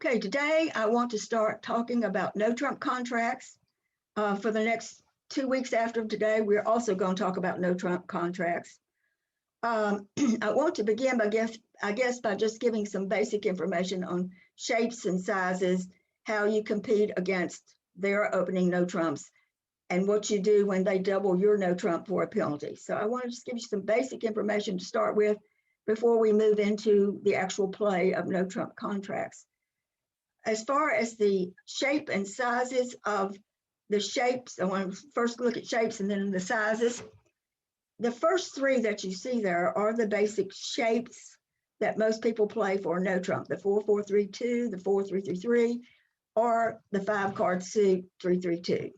Okay, today I want to start talking about no-trump contracts. For the next 2 weeks after today, we're also going to talk about no-trump contracts. I want to begin, I guess, by just giving some basic information on shapes and sizes, how you compete against their opening no-trumps, and what you do when they double your no-trump for a penalty. So I want to just give you some basic information to start with before we move into the actual play of no-trump contracts. As far as the shape and sizes of the shapes, I want to first look at shapes and then the sizes. The first three that you see there are the basic shapes that most people play for no trump, the 4-4-3-2, the 4-3-3-3, or the 5-card suit 3-3-2.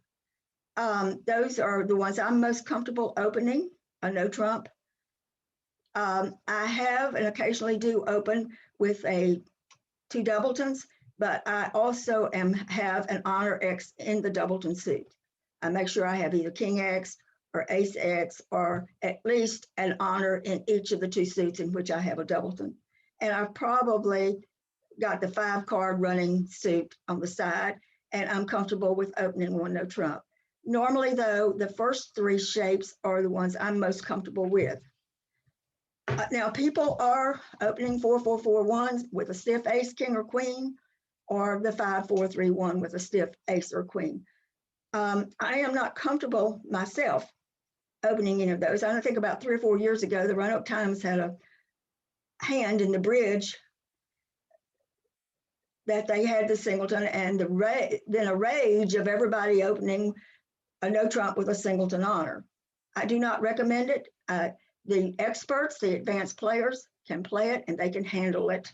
Those are the ones I'm most comfortable opening, a no trump. I have and occasionally do open with two doubletons, but I also have an honor X in the doubleton suit. I make sure I have either King X or Ace X, or at least an honor in each of the two suits in which I have a doubleton. And I've probably got the 5-card running suit on the side, and I'm comfortable with opening one no trump. Normally though, the first three shapes are the ones I'm most comfortable with. Now people are opening 4-4-4-1s with a stiff ace, king, or queen, or the 5-4-3-1 with a stiff ace or queen. I am not comfortable myself opening any of those. I think about 3 or 4 years ago, the Roanoke Times had a hand in the bridge that they had the singleton, and then a rage of everybody opening a no trump with a singleton honor. I do not recommend it. The experts, the advanced players can play it and they can handle it.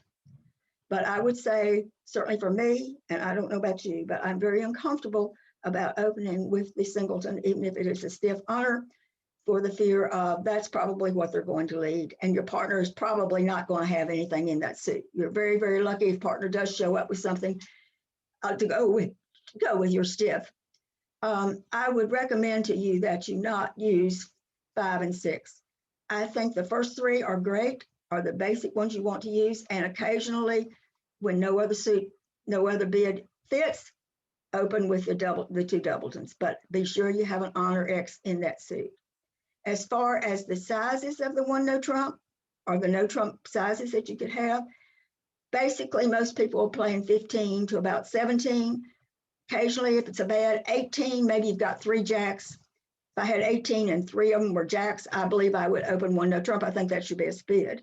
But I would say, certainly for me, and I don't know about you, but I'm very uncomfortable about opening with the singleton, even if it is a stiff honor, for the fear of that's probably what they're going to lead. And your partner is probably not going to have anything in that suit. You're very, very lucky if partner does show up with something to go with your stiff. I would recommend to you that you not use 5 and 6. I think the first three are great, are the basic ones you want to use, and occasionally when no other bid fits, open with the two doubletons, but be sure you have an honor X in that suit. As far as the sizes of the one no trump, or the no trump sizes that you could have, basically most people are playing 15 to about 17. Occasionally, if it's a bad 18, maybe you've got 3 jacks. If I had 18 and 3 of them were jacks, I believe I would open one no trump. I think that should be a bid.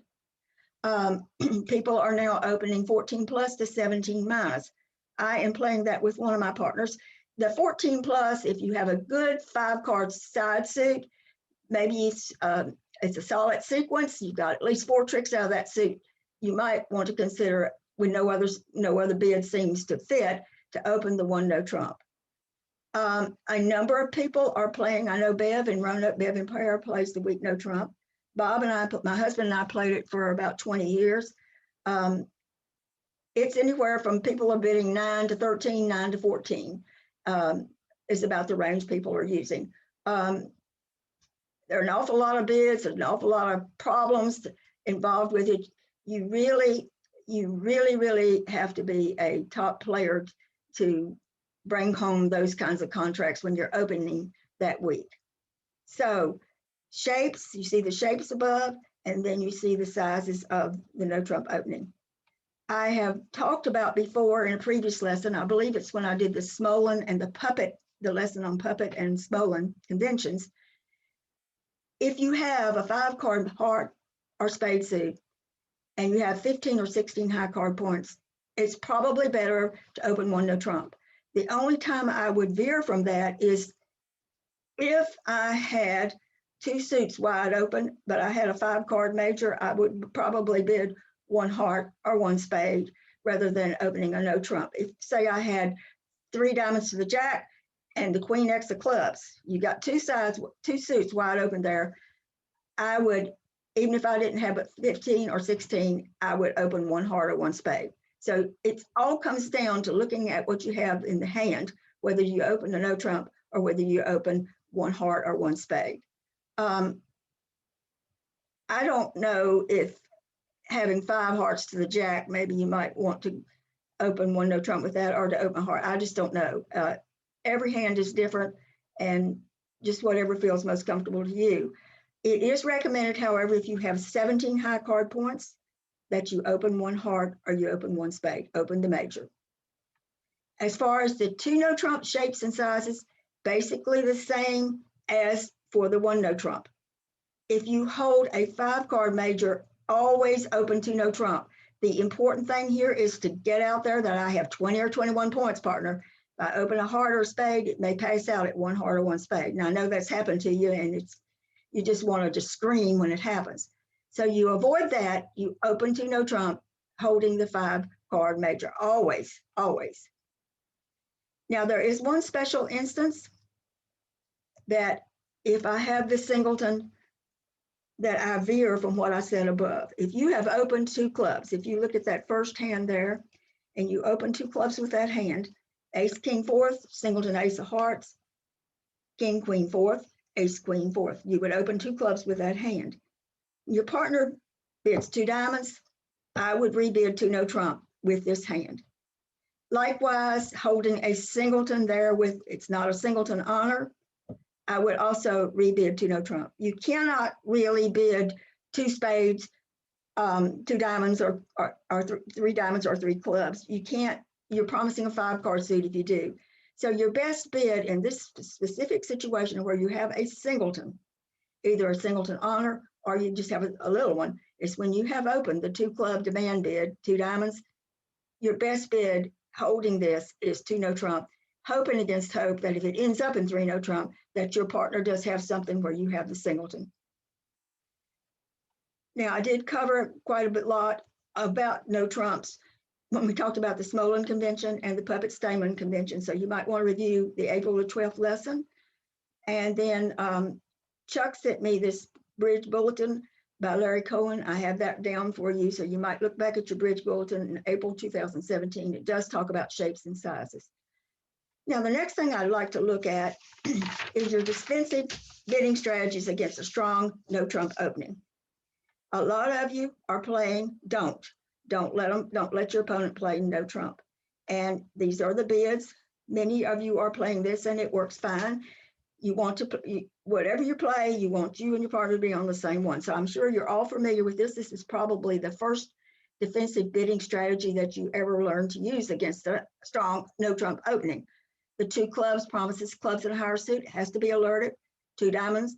People are now opening 14 plus to 17 minus. I am playing that with one of my partners. The 14 plus, if you have a good 5-card side suit, maybe it's a solid sequence, you've got at least 4 tricks out of that suit, you might want to consider, when no other bid seems to fit, to open the one no trump. A number of people are playing, I know Bev in Roanoke, Bev in Prayer plays the weak no trump. Bob and I, my husband and I played it for about 20 years. It's anywhere from people are bidding 9 to 13, 9 to 14 is about the range people are using. There are an awful lot of bids, there's an awful lot of problems involved with it. You really have to be a top player to bring home those kinds of contracts when you're opening that week. So shapes, you see the shapes above, and then you see the sizes of the no trump opening. I have talked about before in a previous lesson, I believe it's when I did the Smolin and the puppet, the lesson on puppet and Smolin conventions. If you have a 5-card heart or spade suit and you have 15 or 16 high card points, it's probably better to open one no trump. The only time I would veer from that is if I had 2 suits wide open, but I had a 5-card major, I would probably bid 1 heart or 1 spade rather than opening a no trump. If say I had 3 diamonds to the jack and the queen X of clubs, you got 2 suits wide open there, I would, even if I didn't have but 15 or 16, I would open 1 heart or 1 spade. So it all comes down to looking at what you have in the hand, whether you open a no trump or whether you open 1 heart or 1 spade. I don't know if having 5 hearts to the jack, maybe you might want to open one no trump with that or to open a heart. I just don't know. Every hand is different, and just whatever feels most comfortable to you. It is recommended, however, if you have 17 high card points, that you open one heart or you open one spade, open the major. As far as the two no trump shapes and sizes, basically the same as for the one no trump. If you hold a 5-card major, always open two no trump. The important thing here is to get out there that I have 20 or 21 points, partner. If I open a heart or a spade, it may pass out at one heart or one spade. Now I know that's happened to you, and you just want to just scream when it happens. So you avoid that. You open two no trump, holding the 5-card major, always, always. Now there is one special instance that if I have the singleton, that I veer from what I said above. If you have opened two clubs, if you look at that first hand there, and you open two clubs with that hand, ace, king, fourth, singleton, ace of hearts, king, queen, fourth, ace, queen, fourth. You would open two clubs with that hand. Your partner bids two diamonds. I would rebid two no trump with this hand. Likewise, holding a singleton there with, it's not a singleton honor, I would also rebid two no trump. You cannot really bid two spades, two diamonds, or three diamonds or three clubs. You can't, you're promising a 5-card suit if you do. So your best bid in this specific situation where you have a singleton, either a singleton honor or you just have a little one, is when you have opened the two club demand bid, two diamonds, your best bid holding this is two no trump, hoping against hope that if it ends up in three no trump, that your partner does have something where you have the singleton. Now, I did cover quite a lot about no trumps when we talked about the Smolin Convention and the Puppet Stamen Convention. So you might want to review the April the 12th lesson. And then Chuck sent me this bridge bulletin by Larry Cohen. I have that down for you. So you might look back at your bridge bulletin in April 2017. It does talk about shapes and sizes. Now, the next thing I'd like to look at is your defensive bidding strategies against a strong no trump opening. A lot of you are playing don't let your opponent play no trump. And these are the bids. Many of you are playing this and it works fine. You want to, whatever you play, you want you and your partner to be on the same one. So I'm sure you're all familiar with this. This is probably the first defensive bidding strategy that you ever learned to use against a strong no trump opening. The two clubs promises clubs in a higher suit has to be alerted. Two diamonds,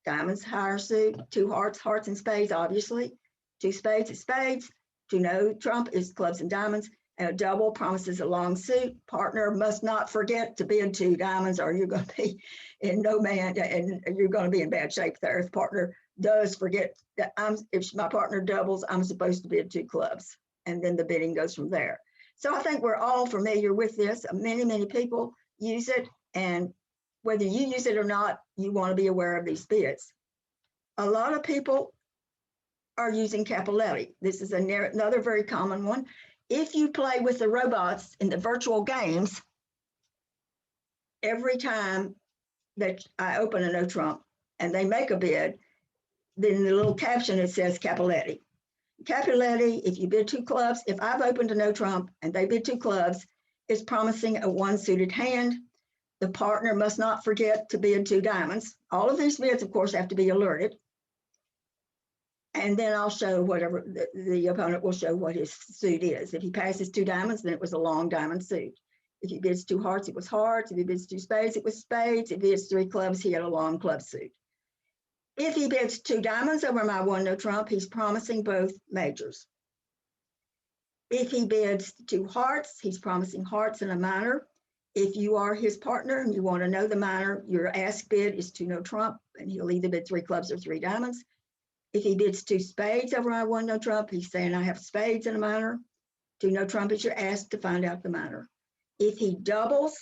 diamonds higher suit. Two hearts, hearts and spades, obviously. Two spades is spades. Two no trump is clubs and diamonds. And a double promises a long suit. Partner must not forget to bid two diamonds or you're going to be in no man, and you're going to be in bad shape there. If partner does forget that if my partner doubles, I'm supposed to bid two clubs. And then the bidding goes from there. So I think we're all familiar with this. Many, many people use it. And whether you use it or not, you want to be aware of these bids. A lot of people are using Cappelletti. This is another very common one. If you play with the robots in the virtual games, every time that I open a no trump and they make a bid, then in the little caption it says Cappelletti. Cappelletti, if you bid two clubs, if I've opened a no trump and they bid two clubs, it's promising a one suited hand. The partner must not forget to bid two diamonds. All of these bids, of course, have to be alerted. And then I'll show whatever, the opponent will show what his suit is. If he passes two diamonds, then it was a long diamond suit. If he bids two hearts, it was hearts. If he bids two spades, it was spades. If he bids three clubs, he had a long club suit. If he bids two diamonds over my one no trump, he's promising both majors. If he bids two hearts, he's promising hearts and a minor. If you are his partner and you want to know the minor, your ask bid is two no trump, and he'll either bid three clubs or three diamonds. If he bids two spades over my one no trump, he's saying I have spades and a minor. Two no trump is your ask to find out the minor. If he doubles,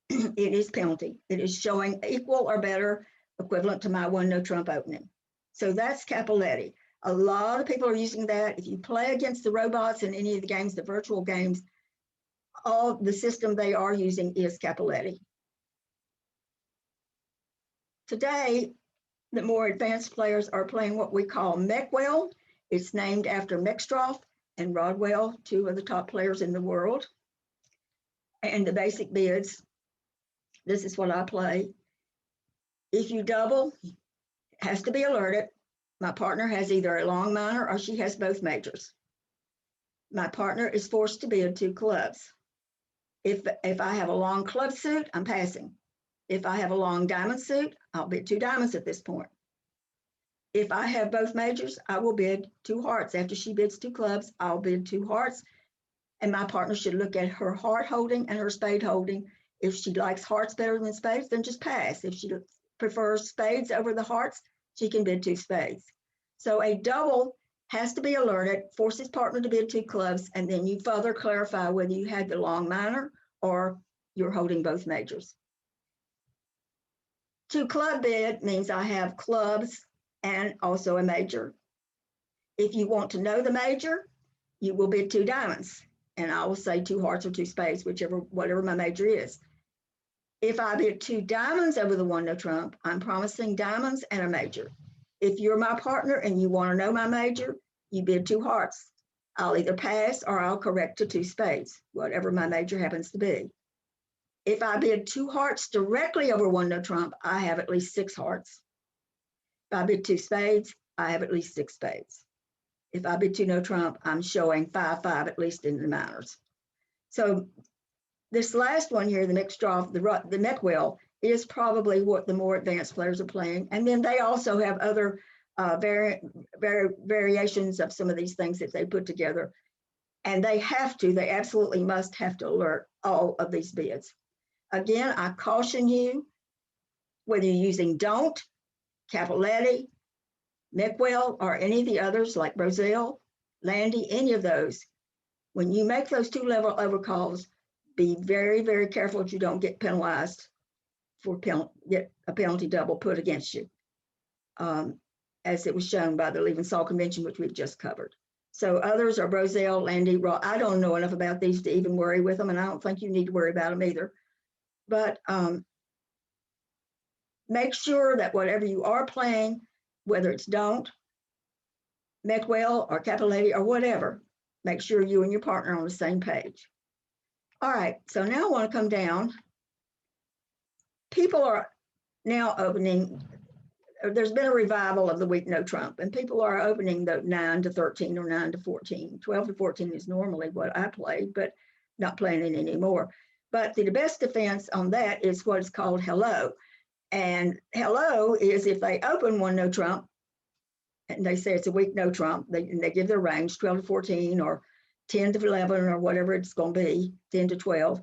it is penalty. It is showing equal or better, equivalent to my one no trump opening. So that's Cappelletti. A lot of people are using that. If you play against the robots in any of the games, the virtual games, all the system they are using is Cappelletti. Today, the more advanced players are playing what we call Meckwell. It's named after Meckstroth, and Rodwell, two of the top players in the world. And the basic bids, this is what I play. If you double, it has to be alerted. My partner has either a long minor or she has both majors. My partner is forced to bid 2 clubs. If I have a long club suit, I'm passing. If I have a long diamond suit, I'll bid 2 diamonds at this point. If I have both majors, I will bid 2 hearts. After she bids 2 clubs, I'll bid 2 hearts. And my partner should look at her heart holding and her spade holding. If she likes hearts better than spades, then just pass. If she prefers spades over the hearts, she can bid 2 spades. So a double has to be alerted, forces partner to bid 2 clubs, and then you further clarify whether you had the long minor or you're holding both majors. 2 club bid means I have clubs and also a major. If you want to know the major, you will bid 2 diamonds, and I will say 2 hearts or 2 spades, whatever my major is. If I bid 2 diamonds over the one no trump, I'm promising diamonds and a major. If you're my partner and you want to know my major, you bid 2 hearts. I'll either pass or I'll correct to 2 spades, whatever my major happens to be. If I bid 2 hearts directly over one no trump, I have at least 6 hearts. If I bid 2 spades, I have at least 6 spades. If I bid 2 no trump, I'm showing 5-5 at least in the minors. So this last one here, the mixed draw, the neck wheel, is probably what the more advanced players are playing. And then they also have other variations of some of these things that they put together. And they absolutely must have to alert all of these bids. Again, I caution you, whether you're using don't, Capoletti, Mickwell, or any of the others like Brazil, Landy, any of those, when you make those 2 level overcalls, be very, very careful that you don't get penalized for get a penalty double put against you, as it was shown by the Leventhal Convention, which we've just covered. So others are Brazil, Landy, I don't know enough about these to even worry with them, and I don't think you need to worry about them either. But make sure that whatever you are playing, whether it's don't, Mickwell or Capoletti or whatever, make sure you and your partner are on the same page. All right, so now I want to come down. People are now opening, there's been a revival of the week no trump, and people are opening the 9 to 13 or 9 to 14. 12 to 14 is normally what I played, but not playing it anymore. But the best defense on that is what is called hello. And hello is if they open one no trump, and they say it's a week no trump, they give their range, 12 to 14 or 10 to 11 or whatever it's going to be, 10 to 12.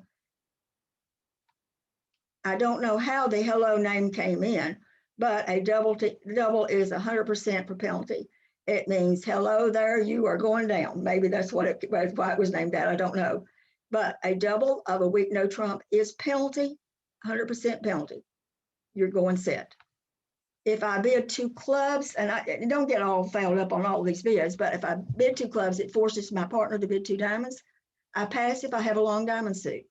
I don't know how the hello name came in, but a double is 100% for penalty. It means hello there, you are going down. Maybe that's why it was named that, I don't know. But a double of a week no trump is penalty, 100% penalty. You're going set. If I bid 2 clubs, and I don't get all fouled up on all these bids, but if I bid 2 clubs, it forces my partner to bid 2 diamonds. I pass if I have a long diamond suit.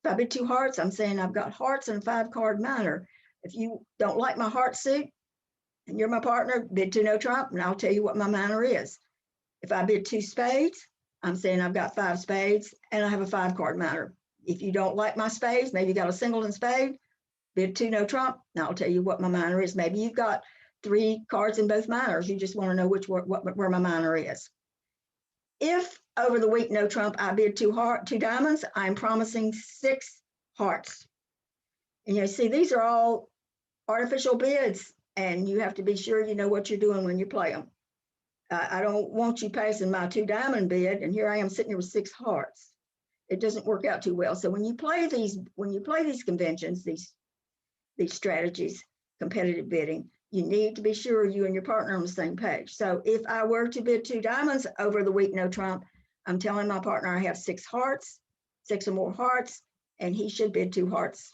If I bid 2 hearts, I'm saying I've got hearts and a 5-card minor. If you don't like my heart suit and you're my partner, bid 2 no trump, and I'll tell you what my minor is. If I bid 2 spades, I'm saying I've got 5 spades and I have a 5-card minor. If you don't like my spades, maybe you got a singleton spade, bid 2 no trump, and I'll tell you what my minor is. Maybe you've got 3 cards in both minors. You just want to know where my minor is. If over the week no trump, I bid 2 diamonds, I'm promising 6 hearts. And you see, these are all artificial bids, and you have to be sure you know what you're doing when you play them. I don't want you passing my 2 diamond bid, and here I am sitting here with 6 hearts. It doesn't work out too well. So when you play these conventions, these strategies, competitive bidding, you need to be sure you and your partner are on the same page. So if I were to bid 2 diamonds over the week no trump, I'm telling my partner I have 6 hearts, 6 or more hearts, and he should bid 2 hearts.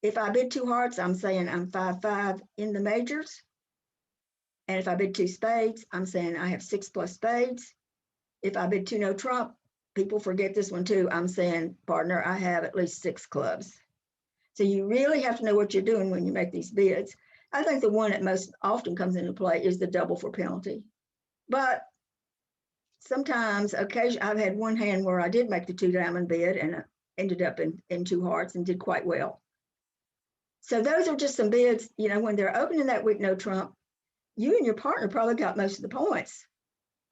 If I bid 2 hearts, I'm saying I'm 5-5 in the majors. And if I bid 2 spades, I'm saying I have 6 plus spades. If I bid 2 no trump, people forget this one too. I'm saying, partner, I have at least 6 clubs. So you really have to know what you're doing when you make these bids. I think the one that most often comes into play is the double for penalty. But sometimes, occasionally, I've had one hand where I did make the 2-diamond bid and ended up in 2 hearts and did quite well. So those are just some bids, when they're opening that week, no trump, you and your partner probably got most of the points.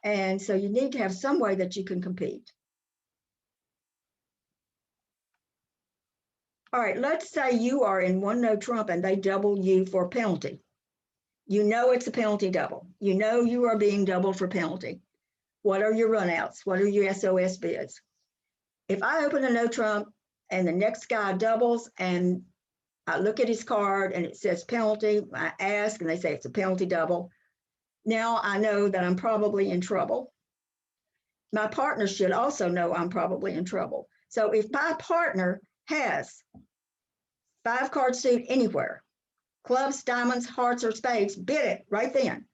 And so you need to have some way that you can compete. All right, let's say you are in 1 no trump and they double you for penalty. You know it's a penalty double. You know you are being doubled for penalty. What are your runouts? What are your SOS bids? If I open a no trump and the next guy doubles and I look at his card and it says penalty, I ask and they say it's a penalty double. Now I know that I'm probably in trouble. My partner should also know I'm probably in trouble. So if my partner has 5-card suit anywhere, clubs, diamonds, hearts, or spades, bid it right then.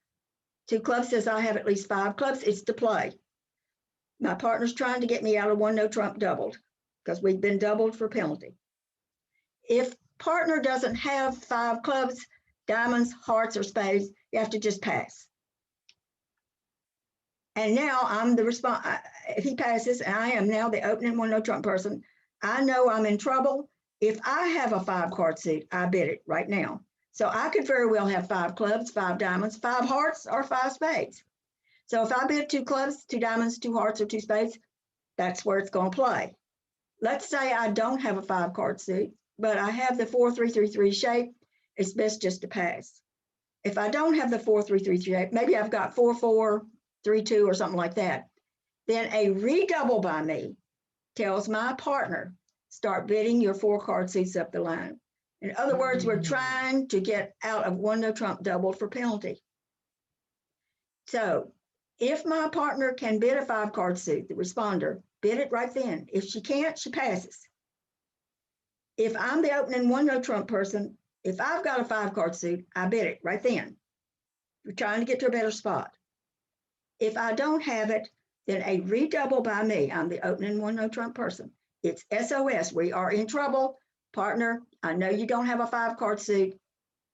2 clubs says I have at least 5 clubs, it's to play. My partner's trying to get me out of 1 no trump doubled because we've been doubled for penalty. If partner doesn't have 5 clubs, diamonds, hearts, or spades, you have to just pass. And now I'm the response. If he passes, and I am now the opening 1 no trump person, I know I'm in trouble. If I have a 5-card suit, I bid it right now. So I could very well have 5 clubs, 5 diamonds, 5 hearts, or 5 spades. So if I bid 2 clubs, 2 diamonds, 2 hearts, or 2 spades, that's where it's going to play. Let's say I don't have a 5-card suit, but I have the 4-3-3-3 shape. It's best just to pass. If I don't have the 4-3-3-3 shape, maybe I've got 4-4-3-2 or something like that, then a redouble by me tells my partner, start bidding your 4-card suits up the line. In other words, we're trying to get out of 1 no trump double for penalty. So if my partner can bid a 5-card suit, the responder, bid it right then. If she can't, she passes. If I'm the opening 1 no trump person, if I've got a 5-card suit, I bid it right then. We're trying to get to a better spot. If I don't have it, then a redouble by me. I'm the opening 1 no trump person. It's SOS. We are in trouble. Partner, I know you don't have a 5-card suit.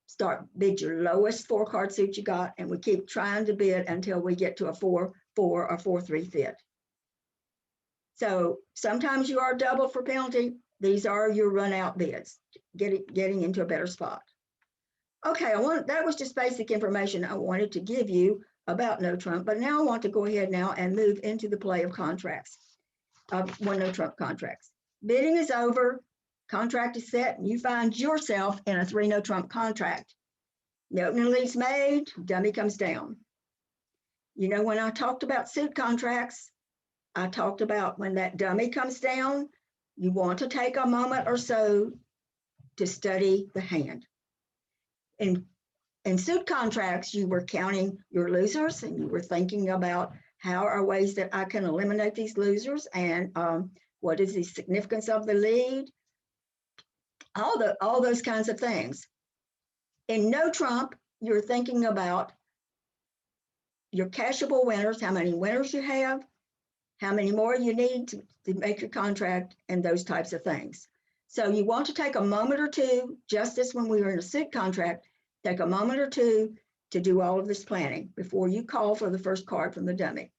Start bid your lowest 4-card suit you got, and we keep trying to bid until we get to a 4-4 or 4-3 fit. So sometimes you are double for penalty. These are your run out bids, getting into a better spot. Okay, that was just basic information I wanted to give you about no trump, but now I want to go ahead now and move into the play of contracts, 1 no trump contracts. Bidding is over, contract is set, and you find yourself in a 3 no trump contract. The opening lead's made, dummy comes down. When I talked about suit contracts, I talked about when that dummy comes down, you want to take a moment or so to study the hand. In suit contracts, you were counting your losers and you were thinking about how are ways that I can eliminate these losers and what is the significance of the lead, all those kinds of things. In no trump, you're thinking about your cashable winners, how many winners you have, how many more you need to make your contract, and those types of things. So you want to take a moment or two, just as when we were in a suit contract, take a moment or two to do all of this planning before you call for the first card from the dummy.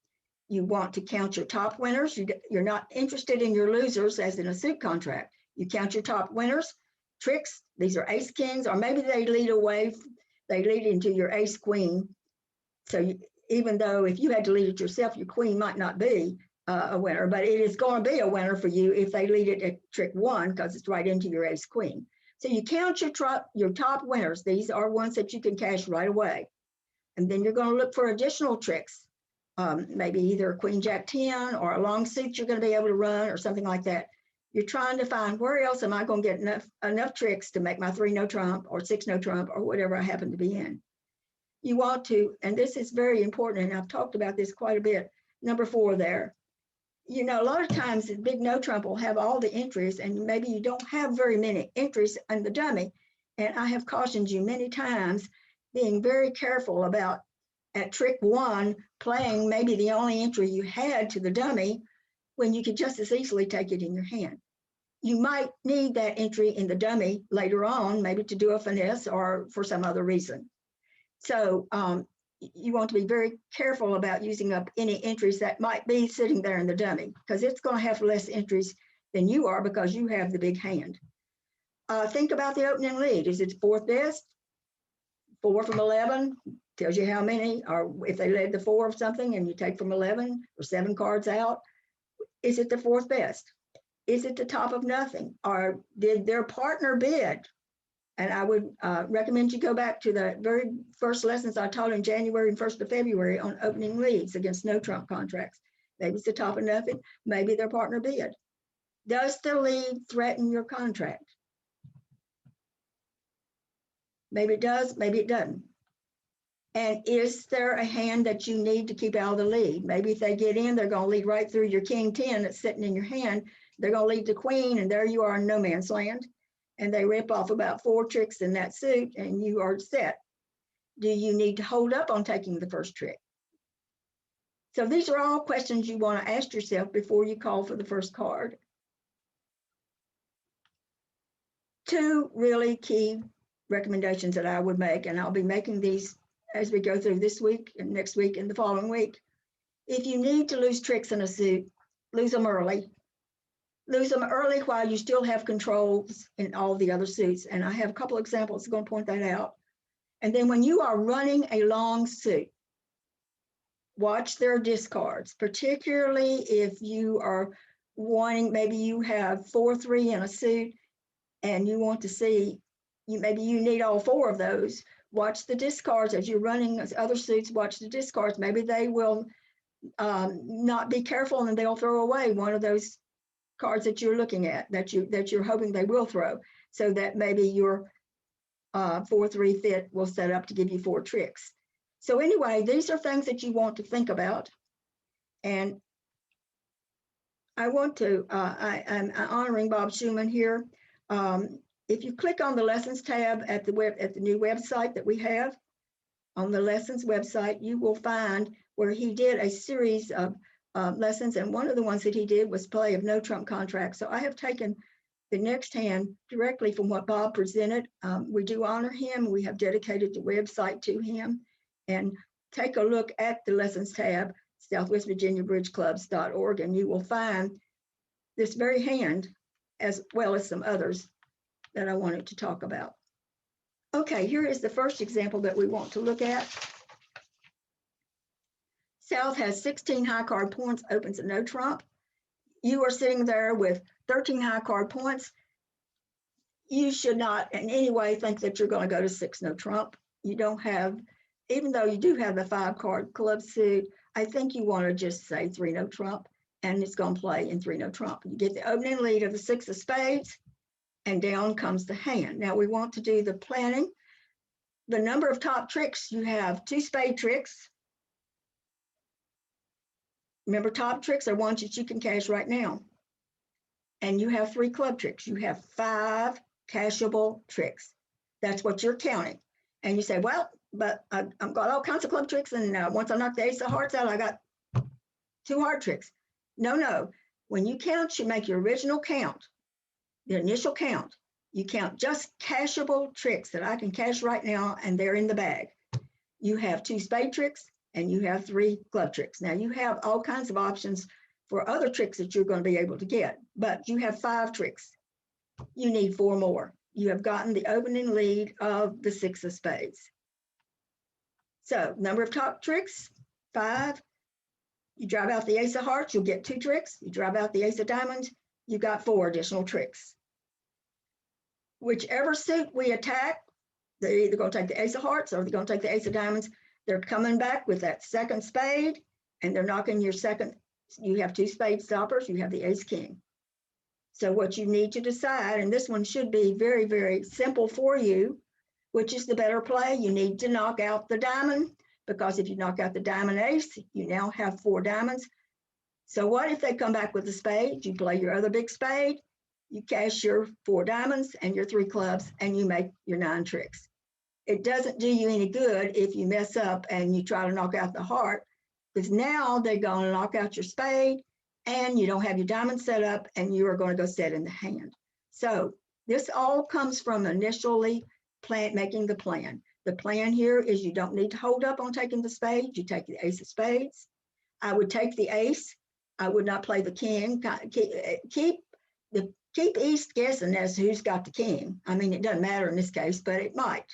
You want to count your top winners. You're not interested in your losers as in a suit contract. You count your top winners, tricks. These are ace kings, or maybe they lead into your ace queen. So even though if you had to lead it yourself, your queen might not be a winner, but it is going to be a winner for you if they lead it at trick 1 because it's right into your ace queen. So you count your top winners. These are ones that you can cash right away. And then you're going to look for additional tricks, maybe either a queen jack 10 or a long suit you're going to be able to run or something like that. You're trying to find where else am I going to get enough tricks to make my 3 no trump or 6 no trump or whatever I happen to be in. You want to, and this is very important, and I've talked about this quite a bit, number 4 there. A lot of times the big no trump will have all the entries and maybe you don't have very many entries in the dummy. And I have cautioned you many times being very careful about at trick 1 playing maybe the only entry you had to the dummy when you could just as easily take it in your hand. You might need that entry in the dummy later on, maybe to do a finesse or for some other reason. So you want to be very careful about using up any entries that might be sitting there in the dummy, because it's going to have less entries than you are because you have the big hand. Think about the opening lead. Is it fourth best? 4 from 11 tells you how many, or if they led the 4 of something and you take from 11 or 7 cards out, is it the fourth best? Is it the top of nothing? Or did their partner bid? And I would recommend you go back to the very first lessons I taught in January and 1st of February on opening leads against no trump contracts. Maybe it's the top of nothing. Maybe their partner bid. Does the lead threaten your contract? Maybe it does, maybe it doesn't. And is there a hand that you need to keep out of the lead? Maybe if they get in, they're going to lead right through your king 10 that's sitting in your hand. They're going to lead the queen, and there you are in no man's land. And they rip off about 4 tricks in that suit, and you are set. Do you need to hold up on taking the first trick? So these are all questions you want to ask yourself before you call for the first card. 2 really key recommendations that I would make, and I'll be making these as we go through this week and next week and the following week. If you need to lose tricks in a suit, lose them early. Lose them early while you still have controls in all the other suits. And I have a couple examples I'm going to point that out. And then when you are running a long suit, watch their discards, particularly if you are wanting, maybe you have 4-3 in a suit and you want to see, maybe you need all 4 of those. Watch the discards as you're running other suits, watch the discards. Maybe they will not be careful and they'll throw away one of those cards that you're looking at, that you're hoping they will throw, so that maybe your 4-3 fit will set up to give you 4 tricks. So anyway, these are things that you want to think about. And I want to, I'm honoring Bob Schumann here. If you click on the lessons tab at the new website that we have, on the lessons website, you will find where he did a series of lessons. And one of the ones that he did was play of no trump contracts. So I have taken the next hand directly from what Bob presented. We do honor him. We have dedicated the website to him. And take a look at the lessons tab, southwestvirginiabridgeclubs.org, and you will find this very hand as well as some others that I wanted to talk about. Okay, here is the first example that we want to look at. South has 16 high card points, opens a no trump. You are sitting there with 13 high card points. You should not in any way think that you're going to go to 6 no trump. You don't have, even though you do have the 5 card club suit, I think you want to just say 3 no trump, and it's going to play in 3 no trump. You get the opening lead of the 6 of spades, and down comes the hand. Now we want to do the planning. The number of top tricks, you have 2 spade tricks. Remember, top tricks are ones that you can cash right now. And you have 3 club tricks. You have 5 cashable tricks. That's what you're counting. And you say, well, but I've got all kinds of club tricks, and once I knock the ace of hearts out, I got 2 hard tricks. No. When you count, you make your original count, the initial count. You count just cashable tricks that I can cash right now, and they're in the bag. You have 2 spade tricks, and you have 3 club tricks. Now, you have all kinds of options for other tricks that you're going to be able to get, but you have 5 tricks. You need 4 more. You have gotten the opening lead of the 6 of spades. So, number of top tricks, 5. You drive out the ace of hearts, you'll get 2 tricks. You drive out the ace of diamonds, you got 4 additional tricks. Whichever suit we attack, they're either going to take the ace of hearts or they're going to take the ace of diamonds. They're coming back with that second spade, and they're knocking your second. You have 2 spade stoppers, you have the ace king. So what you need to decide, and this one should be very, very simple for you, which is the better play. You need to knock out the diamond, because if you knock out the diamond ace, you now have 4 diamonds. So what if they come back with a spade? You play your other big spade, you cash your 4 diamonds and your 3 clubs, and you make your 9 tricks. It doesn't do you any good if you mess up and you try to knock out the heart, because now they're going to knock out your spade and you don't have your diamond set up, and you are going to go set in the hand. So this all comes from initially making the plan. The plan here is you don't need to hold up on taking the spade. You take the ace of spades. I would take the ace. I would not play the king. Keep East guessing as to who's got the king. I mean, it doesn't matter in this case, but it might.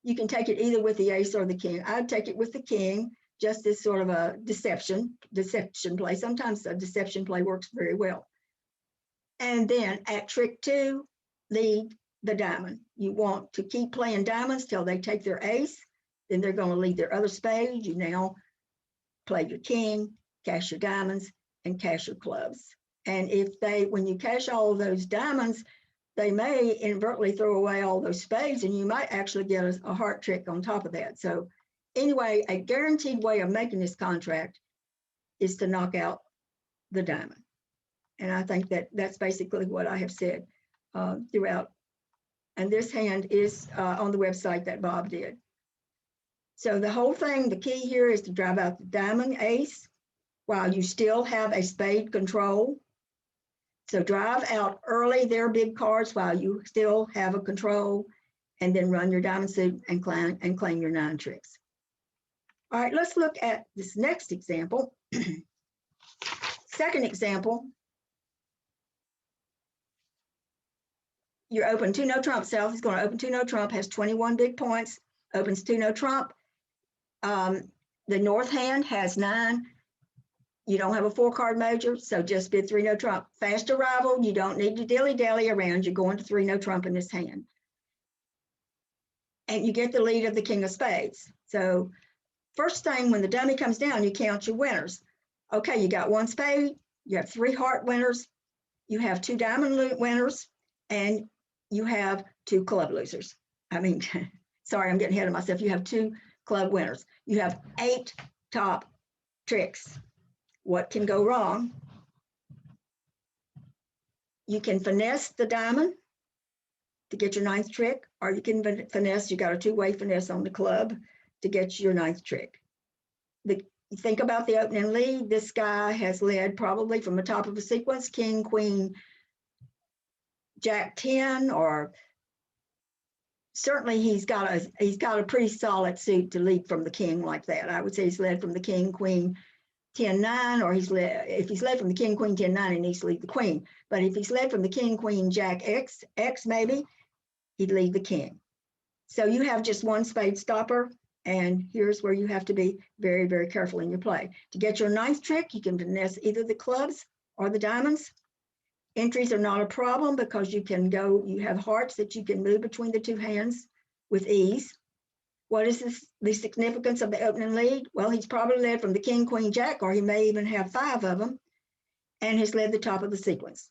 You can take it either with the ace or the king. I'd take it with the king, just as sort of a deception play. Sometimes a deception play works very well. And then at trick 2, lead the diamond. You want to keep playing diamonds till they take their ace. Then they're going to lead their other spade. You now play your king, cash your diamonds, and cash your clubs. And when you cash all of those diamonds, they may inadvertently throw away all those spades, and you might actually get a heart trick on top of that. So anyway, a guaranteed way of making this contract is to knock out the diamond. And I think that's basically what I have said throughout. And this hand is on the website that Bob did. So the whole thing, the key here is to drive out the diamond ace while you still have a spade control. So drive out early their big cards while you still have a control, and then run your diamond suit and claim your 9 tricks. All right, let's look at this next example. Second example, you're open 2 no trump self. He's going to open 2 no trump, has 21 big points, opens 2 no trump. The north hand has 9. You don't have a 4-card major, so just bid 3 no trump. Fast arrival, you don't need to dilly-dally around. You're going to 3 no trump in this hand. And you get the lead of the king of spades. So first thing, when the dummy comes down, you count your winners. Okay, you got 1 spade, you have 3 heart winners, you have 2 diamond winners, and you have 2 club losers. I mean, sorry, I'm getting ahead of myself. You have 2 club winners. You have 8 top tricks. What can go wrong? You can finesse the diamond to get your 9th trick, or you can finesse, you got a 2-way finesse on the club to get your 9th trick. Think about the opening lead. This guy has led probably from the top of a sequence, king, queen, jack 10, or certainly he's got a pretty solid suit to lead from the king like that. I would say he's led from the king, queen, 10-9, or if he's led from the king, queen, 10-9, he needs to lead the queen. But if he's led from the king, queen, jack, X maybe, he'd lead the king. So you have just 1 spade stopper, and here's where you have to be very, very careful in your play. To get your 9th trick, you can finesse either the clubs or the diamonds. Entries are not a problem because you have hearts that you can move between the 2 hands with ease. What is the significance of the opening lead? Well, he's probably led from the king, queen, jack, or he may even have 5 of them, and has led the top of the sequence.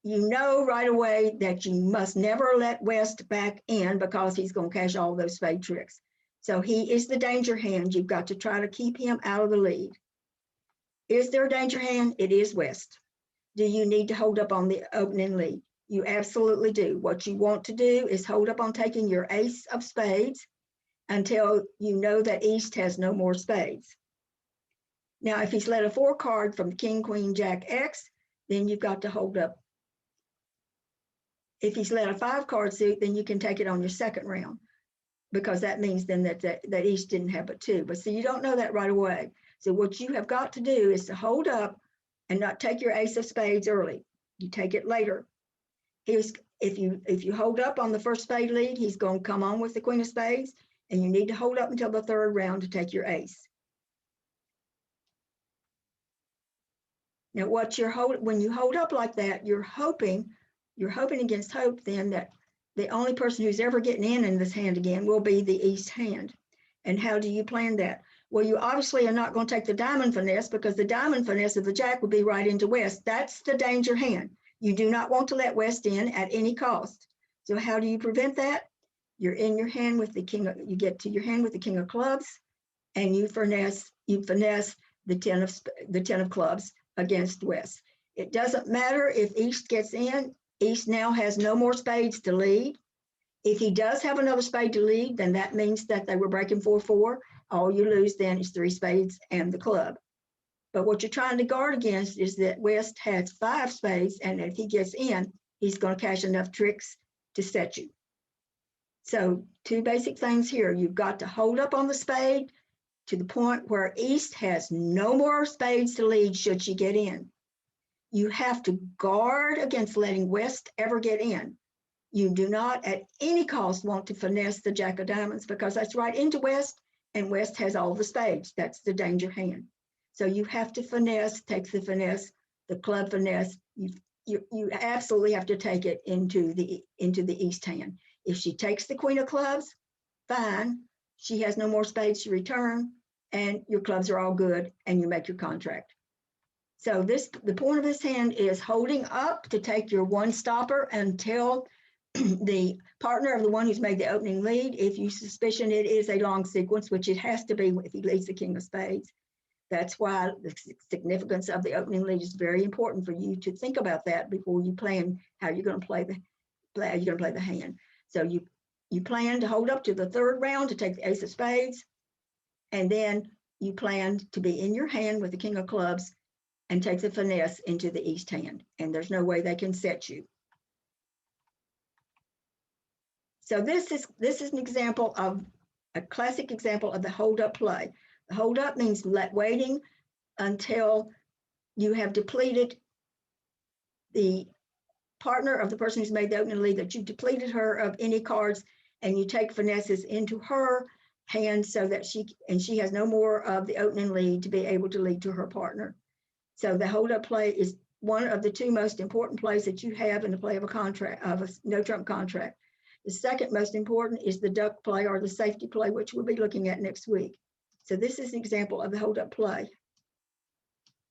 You know right away that you must never let West back in because he's going to cash all those spade tricks. So he is the danger hand. You've got to try to keep him out of the lead. Is there a danger hand? It is West. Do you need to hold up on the opening lead? You absolutely do. What you want to do is hold up on taking your ace of spades until you know that East has no more spades. Now, if he's led a 4-card from king, queen, jack, X, then you've got to hold up. If he's led a 5-card suit, then you can take it on your 2nd round, because that means then that East didn't have but 2. But see, you don't know that right away. So what you have got to do is to hold up and not take your ace of spades early. You take it later. If you hold up on the first spade lead, he's going to come on with the queen of spades, and you need to hold up until the 3rd round to take your ace. Now, when you hold up like that, you're hoping against hope then that the only person who's ever getting in this hand again will be the East hand. And how do you plan that? Well, you obviously are not going to take the diamond finesse, because the diamond finesse of the jack would be right into West. That's the danger hand. You do not want to let West in at any cost. So how do you prevent that? You're in your hand with the king. You get to your hand with the king of clubs, and you finesse the 10 of clubs against West. It doesn't matter if East gets in. East now has no more spades to lead. If he does have another spade to lead, then that means that they were breaking 4-4. All you lose then is 3 spades and the club. But what you're trying to guard against is that West has 5 spades, and if he gets in, he's going to cash enough tricks to set you. So 2 basic things here. You've got to hold up on the spade to the point where East has no more spades to lead should she get in. You have to guard against letting West ever get in. You do not at any cost want to finesse the Jack of Diamonds because that's right into West, and West has all the spades. That's the danger hand. So you have to finesse, take the finesse, the club finesse. You absolutely have to take it into the East hand. If she takes the Queen of Clubs, fine. She has no more spades to return, and your clubs are all good, and you make your contract. So the point of this hand is holding up to take your one stopper until the partner of the one who's made the opening lead, if you suspicion it is a long sequence, which it has to be if he leads the King of Spades. That's why the significance of the opening lead is very important for you to think about that before you plan how you're going to play the hand. So you plan to hold up to the 3rd round to take the Ace of Spades, and then you plan to be in your hand with the King of Clubs and take the finesse into the East hand, and there's no way they can set you. So this is an example of a classic example of the hold-up play. The hold-up means waiting until you have depleted the partner of the person who's made the opening lead, that you depleted her of any cards, and you take finesses into her hand so that she has no more of the opening lead to be able to lead to her partner. So the hold-up play is one of the 2 most important plays that you have in the play of a no-trump contract. The second most important is the duck play, or the safety play, which we'll be looking at next week. So this is an example of the hold-up play.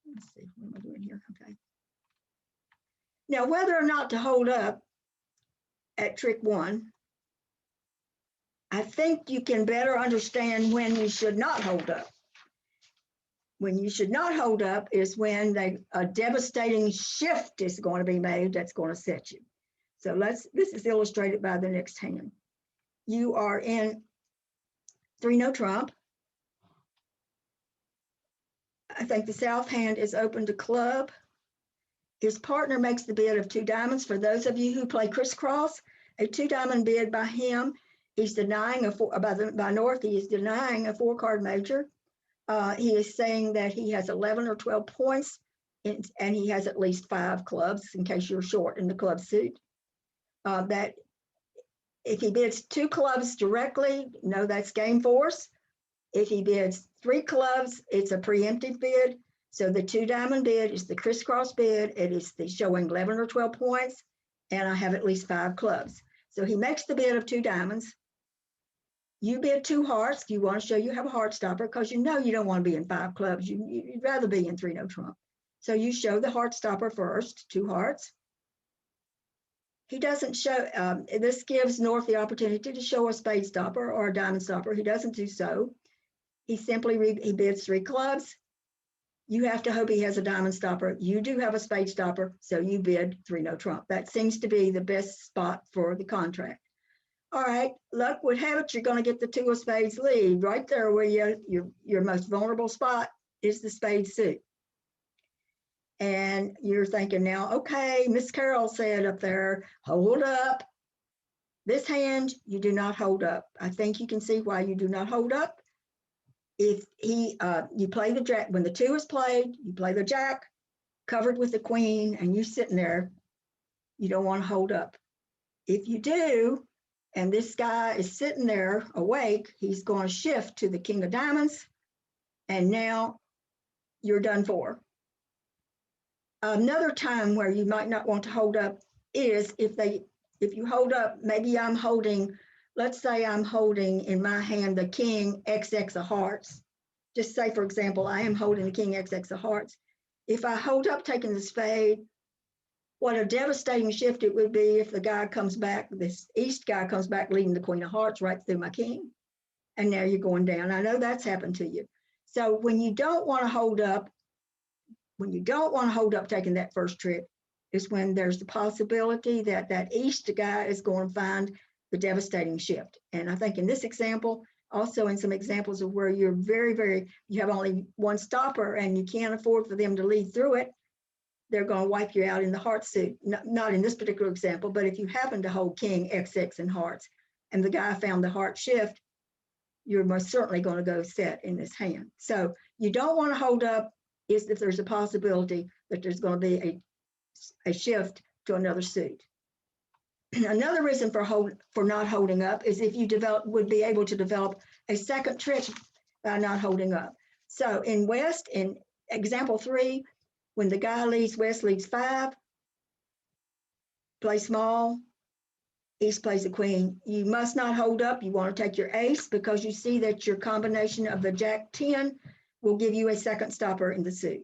Let's see, what am I doing here? Okay. Now, whether or not to hold up at trick 1, I think you can better understand when you should not hold up. When you should not hold up is when a devastating shift is going to be made that's going to set you. So this is illustrated by the next hand. You are in 3 no trump. I think the south hand is open to club. His partner makes the bid of 2 diamonds. For those of you who play crisscross, a 2 diamond bid by him, he's denying by North, he is denying a 4-card major. He is saying that he has 11 or 12 points and he has at least 5 clubs in case you're short in the club suit. That if he bids 2 clubs directly, no, that's game force. If he bids 3 clubs, it's a preemptive bid. So the 2 diamond bid is the crisscross bid. It is showing 11 or 12 points, and I have at least 5 clubs. So he makes the bid of 2 diamonds. You bid 2 hearts. You want to show you have a heart stopper because you know you don't want to be in 5 clubs. You'd rather be in 3 no trump. So you show the heart stopper first, 2 hearts. He doesn't show, this gives North the opportunity to show a spade stopper or a diamond stopper. He doesn't do so. He simply he bids 3 clubs. You have to hope he has a diamond stopper. You do have a spade stopper, so you bid 3 no trump. That seems to be the best spot for the contract. All right, luck would have it, you're going to get the 2 of spades lead. Right there where your most vulnerable spot is the spade suit. And you're thinking now, okay, Miss Carol said up there, hold up. This hand, you do not hold up. I think you can see why you do not hold up. If you play the jack, when the 2 is played, you play the jack covered with the queen and you sitting there, you don't want to hold up. If you do, and this guy is sitting there awake, he's going to shift to the king of diamonds, and now you're done for. Another time where you might not want to hold up is if you hold up, maybe I'm holding, let's say I'm holding in my hand the king XX of hearts. Just say, for example, I am holding the king XX of hearts. If I hold up taking the spade, what a devastating shift it would be if the guy comes back, this East guy comes back leading the queen of hearts right through my king. And now you're going down. I know that's happened to you. So when you don't want to hold up, taking that first trick is when there's the possibility that that East guy is going to find the devastating shift. And I think in this example, also in some examples of where you're you have only 1 stopper and you can't afford for them to lead through it, they're going to wipe you out in the heart suit. Not in this particular example, but if you happen to hold king XX in hearts, and the guy found the heart shift, you're most certainly going to go set in this hand. So you don't want to hold up if there's a possibility that there's going to be a shift to another suit. Another reason for not holding up is if you would be able to develop a second trick by not holding up. So in West, in example 3, when the guy leads, West leads 5, play small, East plays the queen. You must not hold up. You want to take your ace because you see that your combination of the Jack 10 will give you a second stopper in the suit.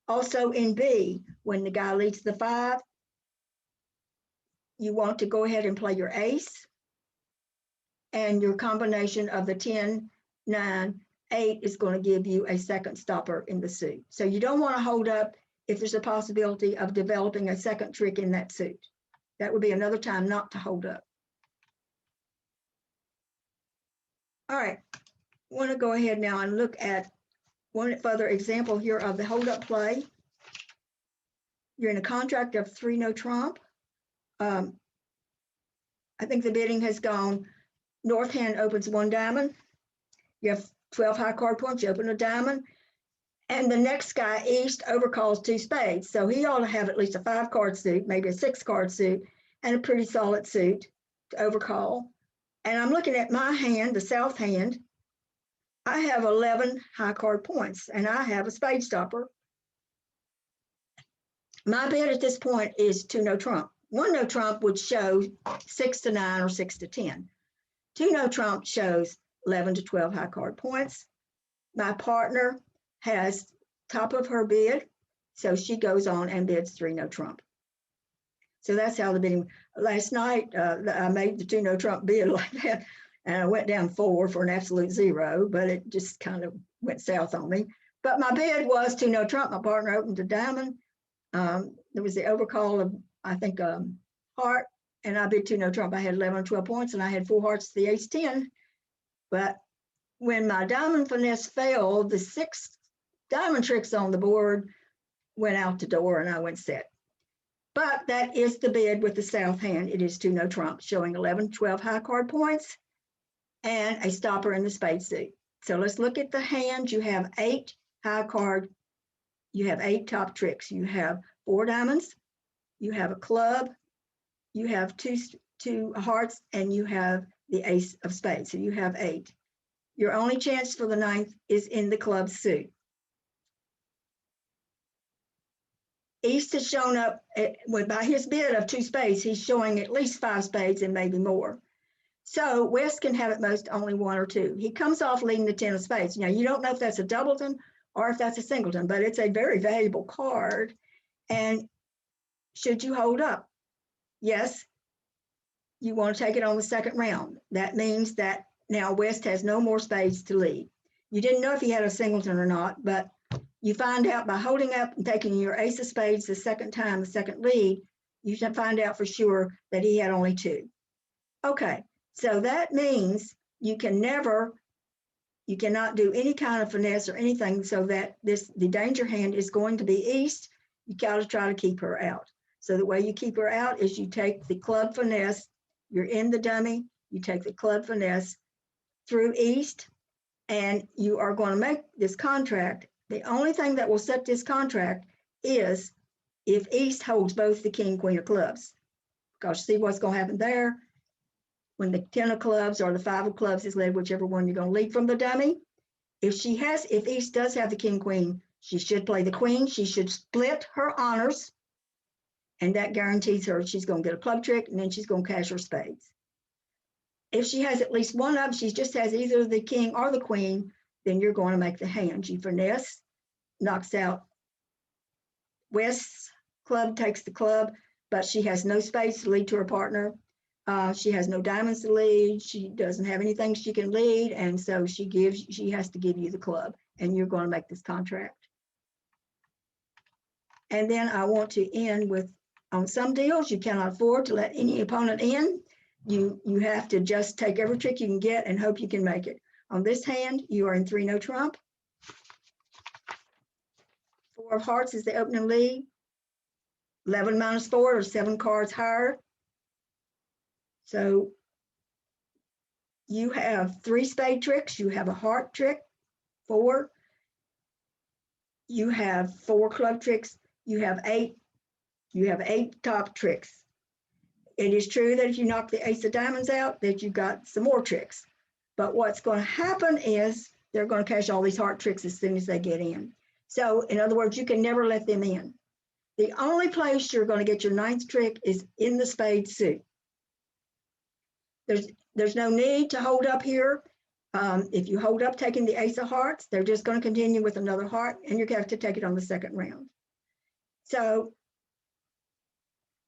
Also in B, when the guy leads the 5, you want to go ahead and play your ace, and your combination of the 10, 9, 8 is going to give you a second stopper in the suit. So you don't want to hold up if there's a possibility of developing a second trick in that suit. That would be another time not to hold up. All right, I want to go ahead now and look at one further example here of the hold up play. You're in a contract of 3 no trump. I think the bidding has gone, north hand opens 1 diamond. You have 12 high card points, you open a diamond. And the next guy, East, overcalls 2 spades. So he ought to have at least a 5 card suit, maybe a 6 card suit, and a pretty solid suit to overcall. And I'm looking at my hand, the south hand. I have 11 high card points, and I have a spade stopper. My bid at this point is 2 no trump. 1 no trump would show 6 to 9 or 6 to 10. 2 no trump shows 11 to 12 high card points. My partner has top of her bid, so she goes on and bids 3 no trump. So that's how the bidding. Last night, I made the 2 no trump bid like that, and I went down 4 for an absolute 0, but it just kind of went south on me. But my bid was 2 no trump. My partner opened a diamond. There was the overcall of, I think, heart, and I bid 2 no trump. I had 11 or 12 points, and I had 4 hearts to the ace 10. But when my diamond finesse failed, the 6 diamond tricks on the board went out the door, and I went set. But that is the bid with the south hand. It is 2 no trump, showing 11, 12 high card points and a stopper in the spade suit. So let's look at the hand. You have 8 high card. You have 8 top tricks. You have 4 diamonds. You have a club. You have two hearts, and you have the ace of spades. So you have 8. Your only chance for the 9th is in the club suit. East has shown up by his bid of 2 spades. He's showing at least 5 spades and maybe more. So West can have at most only 1 or 2. He comes off leading the 10 of spades. Now, you don't know if that's a doubleton or if that's a singleton, but it's a very valuable card. And should you hold up? Yes, you want to take it on the second round. That means that now West has no more spades to lead. You didn't know if he had a singleton or not, but you find out by holding up and taking your ace of spades the second time, the second lead, you should find out for sure that he had only 2. Okay, so that means you cannot do any kind of finesse or anything, so that the danger hand is going to be East. You got to try to keep her out. So the way you keep her out is you take the club finesse, you're in the dummy, you take the club finesse through East, and you are going to make this contract. The only thing that will set this contract is if East holds both the king, queen of clubs. Because see what's going to happen there? When the 10 of clubs or the 5 of clubs is led, whichever one you're going to lead from the dummy. If East does have the king, queen, she should play the queen. She should split her honors. And that guarantees her she's going to get a club trick, and then she's going to cash her spades. If she has at least one of them, she just has either the king or the queen, then you're going to make the hand. You finesse, knocks out West's club, takes the club, but she has no spades to lead to her partner. She has no diamonds to lead. She doesn't have anything she can lead, and so she has to give you the club, and you're going to make this contract. And then I want to end with, on some deals, you cannot afford to let any opponent in. You have to just take every trick you can get and hope you can make it. On this hand, you are in 3 no trump. 4 of hearts is the opening lead. 11 minus 4 or 7 cards higher. So you have 3 spade tricks, you have a heart trick, 4, you have 4 club tricks, you have 8 top tricks. It is true that if you knock the ace of diamonds out, that you got some more tricks. But what's going to happen is they're going to cash all these heart tricks as soon as they get in. So in other words, you can never let them in. The only place you're going to get your 9th trick is in the spade suit. There's no need to hold up here. If you hold up taking the ace of hearts, they're just going to continue with another heart, and you're going to have to take it on the 2nd round. So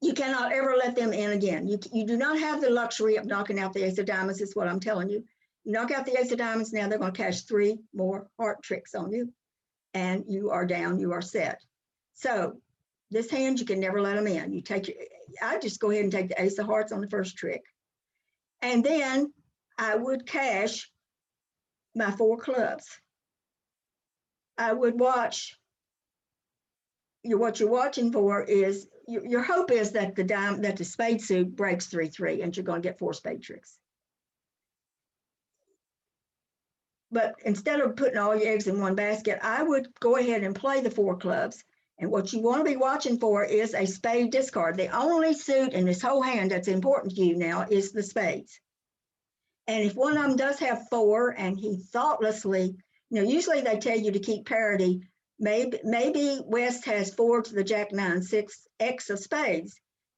you cannot ever let them in again. You do not have the luxury of knocking out the ace of diamonds, is what I'm telling you. You knock out the ace of diamonds, now they're going to cash 3 more heart tricks on you, and you are down, you are set. So this hand, you can never let them in. I just go ahead and take the ace of hearts on the 1st trick. And then I would cash my 4 clubs. I would watch, what you're watching for is, your hope is that the spade suit breaks 3-3 and you're going to get 4 spade tricks. But instead of putting all your eggs in one basket, I would go ahead and play the 4 clubs. And what you want to be watching for is a spade discard. The only suit in this whole hand that's important to you now is the spades. And if one of them does have 4 and he thoughtlessly, usually they tell you to keep parity. Maybe West has 4 to the jack 9, 6, X of spades,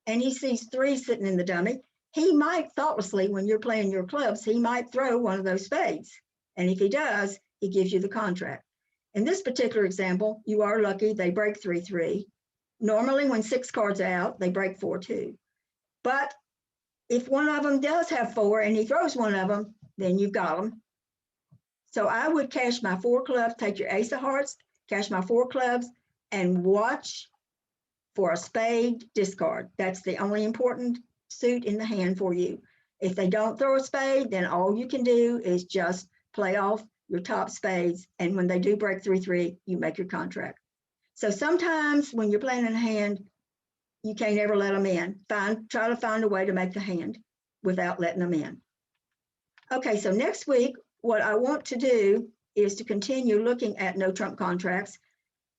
and he sees 3 sitting in the dummy. He might thoughtlessly, when you're playing your clubs, he might throw one of those spades. And if he does, he gives you the contract. In this particular example, you are lucky they break 3-3. Normally when 6 cards are out, they break 4-2. But if one of them does have 4 and he throws one of them, then you've got them. So I would cash my 4 clubs, take your ace of hearts, cash my 4 clubs, and watch for a spade discard. That's the only important suit in the hand for you. If they don't throw a spade, then all you can do is just play off your top spades. And when they do break 3-3, you make your contract. So sometimes when you're playing in a hand, you can't ever let them in. Try to find a way to make the hand without letting them in. Okay, so next week, what I want to do is to continue looking at no trump contracts.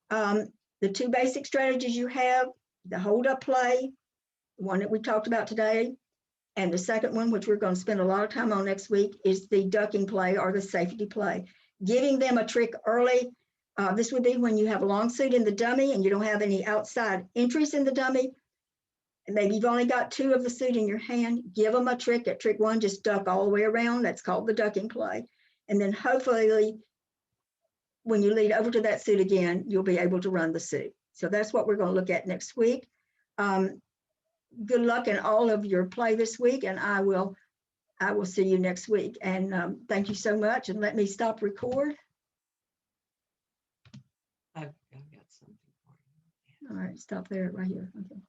The 2 basic strategies you have, the hold up play, the one that we talked about today, and the second one, which we're going to spend a lot of time on next week, is the ducking play or the safety play. Giving them a trick early. This would be when you have a long suit in the dummy and you don't have any outside entries in the dummy. And maybe you've only got 2 of the suit in your hand. Give them a trick. At trick 1, just duck all the way around. That's called the ducking play. And then hopefully, when you lead over to that suit again, you'll be able to run the suit. So that's what we're going to look at next week. Good luck in all of your play this week, and I will see you next week. And thank you so much. And let me stop record. I've got something for you. All right, stop there right here. Okay.